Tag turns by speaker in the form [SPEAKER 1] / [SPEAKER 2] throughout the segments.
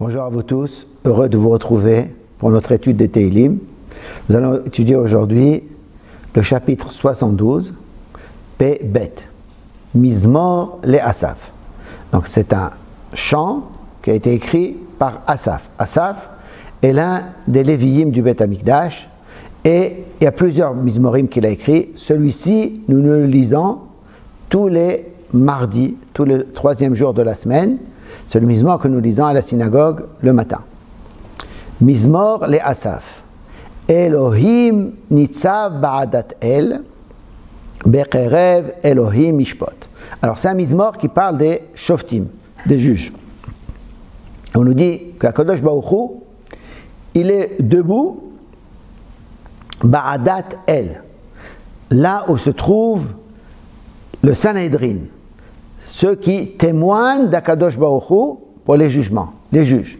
[SPEAKER 1] Bonjour à vous tous, heureux de vous retrouver pour notre étude des Teilim. Nous allons étudier aujourd'hui le chapitre 72, P. Bet, Mizmor le Asaf. Donc c'est un chant qui a été écrit par Asaf. Asaf est l'un des Lévi'im du Bet Amikdash et il y a plusieurs Mizmorim qu'il a écrit. Celui-ci, nous le lisons tous les mardis, tous les troisième jour de la semaine. C'est le Mizmor que nous lisons à la synagogue le matin. Mizmor le Asaf. Elohim nitzav ba'adat el, be'kerev Elohim mishpot. Alors c'est un Mizmor qui parle des shoftim, des juges. On nous dit qu'Akadosh Baruch Hu, il est debout ba'adat el, là où se trouve le Sanhedrin, ceux qui témoignent d'Akadosh Baruch Hu pour les jugements, les juges.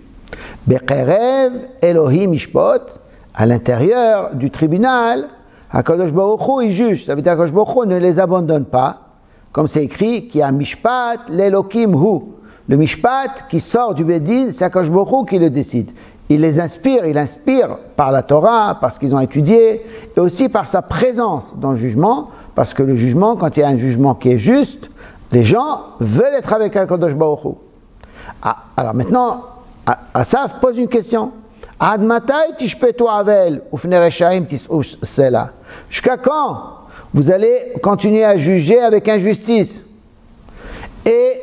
[SPEAKER 1] Be'kerev Elohim mishpot, à l'intérieur du tribunal, Akadosh Baruch Hu, il juge. Ça veut dire qu'Akadosh Baruch Hu ne les abandonne pas, comme c'est écrit, qu'il y a mishpat l'Elokim Hu. Le mishpat qui sort du Bedin, c'est Akadosh Baruch Hu qui le décide. Il les inspire, il inspire par la Torah, parce qu'ils ont étudié, et aussi par sa présence dans le jugement, parce que le jugement, quand il y a un jugement qui est juste, les gens veulent être avec Akadosh Baruch Hu. Alors maintenant, Asaf pose une question. Ad matai tishpetu avel ufnei reshaim tis'u sela. Jusqu'à quand vous allez continuer à juger avec injustice? Et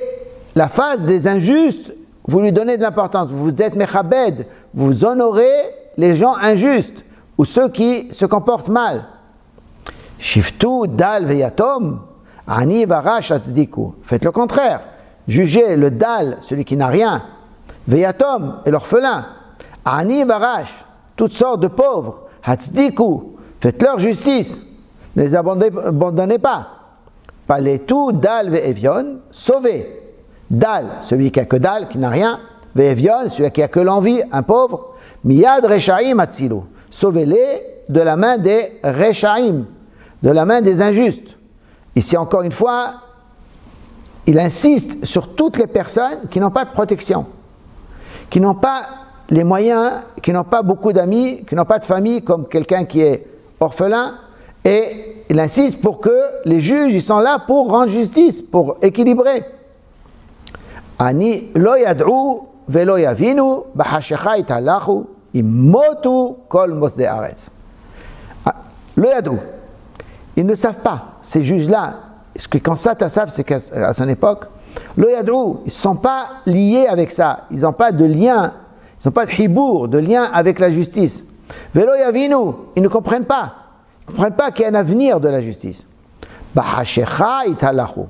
[SPEAKER 1] la phase des injustes, vous lui donnez de l'importance. Vous êtes mechabed, vous honorez les gens injustes ou ceux qui se comportent mal. Shiftu dal veyatom ani varash atzdiku. Faites le contraire. Jugez le dal, celui qui n'a rien, veyatom et l'orphelin. Ani varash, toutes sortes de pauvres. Hatzdiku, faites leur justice. Ne les abandonnez pas. Paletu dal ve'evion, sauvez. Dal, celui qui a que dal, qui n'a rien. Ve'evion, celui qui a que l'envie, un pauvre. Miyad reshaim atzilu. Sauvez-les de la main des reshaim, de la main des injustes. Ici encore une fois, il insiste sur toutes les personnes qui n'ont pas de protection, qui n'ont pas les moyens, qui n'ont pas beaucoup d'amis, qui n'ont pas de famille, comme quelqu'un qui est orphelin, et il insiste pour que les juges, ils sont là pour rendre justice, pour équilibrer. Ani lo yad'u velo yavinu b'hashecha italachu immotu kol mosdei haaretz. Lo yad'u, ils ne savent pas, ces juges-là, ce que quand ça savent, c'est qu'à son époque, lo yad'u, ils ne sont pas liés avec ça, ils n'ont pas de lien. Ils n'ont pas de hibour, de lien avec la justice. Velo yavinu, ils ne comprennent pas. Ils ne comprennent pas qu'il y a un avenir de la justice. Bahashecha italachu.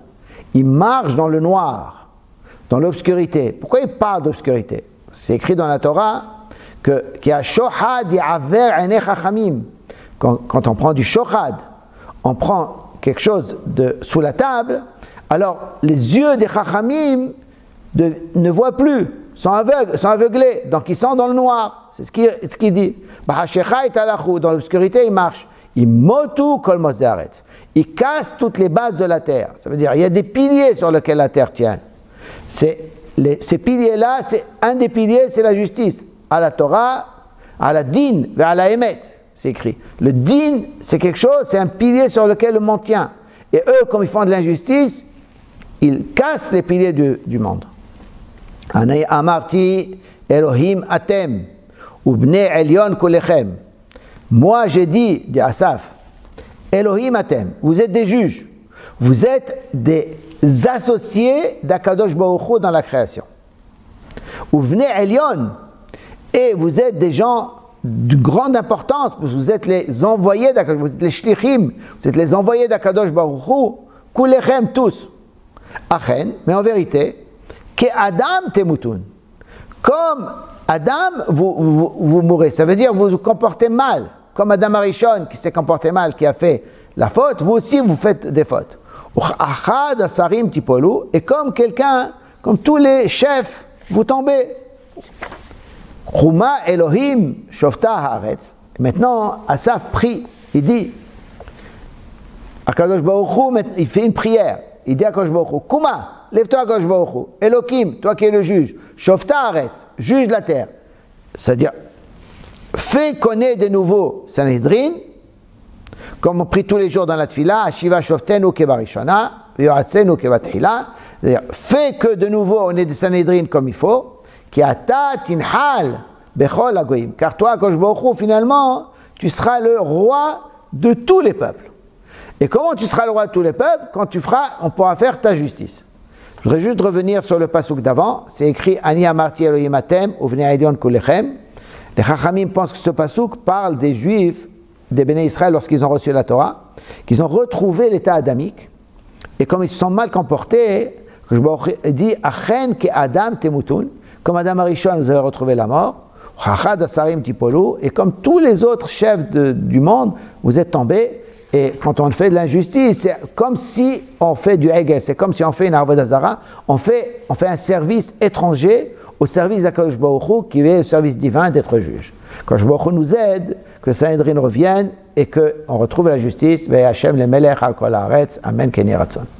[SPEAKER 1] Ils marchent dans le noir, dans l'obscurité. Pourquoi ils parlent d'obscurité? C'est écrit dans la Torah que qu'il y a shohad ya'aver einei chachamim. Quand on prend du shohad, on prend quelque chose sous la table, alors les yeux des chachamim ne voient plus. Sont aveuglés, donc ils sont dans le noir. C'est ce qu'il dit. Dans l'obscurité, ils marchent. Ils motu kol mosdei haaretz. Ils cassent toutes les bases de la terre. Ça veut dire il y a des piliers sur lesquels la terre tient. Ces piliers-là, un des piliers, c'est la justice. À la Torah, à la din, à la emet, c'est écrit. Le din, c'est quelque chose, c'est un pilier sur lequel le monde tient. Et eux, comme ils font de l'injustice, ils cassent les piliers du monde. Ani amarti Elohim atem ubnei elyon kulechem. Moi j'ai dit Asaf, Elohim atem, vous êtes des juges, vous êtes des associés d'Akadosh Baruch Hu dans la création. Ubnei elyon, et vous êtes des gens de grande importance, parce que vous êtes les envoyés d'Akadosh, vous êtes les shlichim, vous êtes les envoyés d'Akadosh Baruch Hu, kulechem tous. Achen, mais en vérité, Adam temutun. Comme Adam, vous mourrez. Ça veut dire que vous vous comportez mal. Comme Adam Arishon qui s'est comporté mal, qui a fait la faute, vous aussi vous faites des fautes. Et comme quelqu'un, comme tous les chefs, vous tombez. Chuma Elohim shofta haaretz. Maintenant, Asaf prie. Il dit, Akadosh Baruch Hu, il fait une prière. il dit à Kadosh Baruch Hu, Kuma, lève-toi à Kadosh Baruch Hu, Elokim, toi qui es le juge, Shofta Haaretz, juge la terre. C'est-à-dire, fais connaître de nouveau Sanhedrin, comme on prie tous les jours dans la Tfila, Ashiva Shoftenu Kebarishana, Yoratzenu Kebatchila, c'est-à-dire, fais que de nouveau on ait des Sanhedrin comme il faut, Ki ata tinhal bechol hagoyim, car toi, Kadosh Baruch Hu, finalement, tu seras le roi de tous les peuples. Et comment tu seras le roi de tous les peuples? Quand tu feras, on pourra faire ta justice. Je voudrais juste revenir sur le pasuk d'avant. C'est écrit Ani amarti Elohim atem uvnei Elion kulechem. Les Chachamim pensent que ce pasuk parle des Juifs, des Béné Israël, lorsqu'ils ont reçu la Torah, qu'ils ont retrouvé l'état adamique. Et comme ils se sont mal comportés, je dis Achen ke Adam temutun, comme Adam Arishon, vous avez retrouvé la mort. Chachad asarim tipolu, et comme tous les autres chefs du monde, vous êtes tombés. Et quand on fait de l'injustice, c'est comme si on fait du hegel, c'est comme si on fait une avodat zara, on fait un service étranger au service d'Akadosh Baruch Hu, qui est le service divin d'être juge. Kadosh Baruch Hu nous aide, que le Sanhedrin revienne et qu'on retrouve la justice. Ve Hashem le melech al kol haaretz. Amen. Ken yeh ratzon.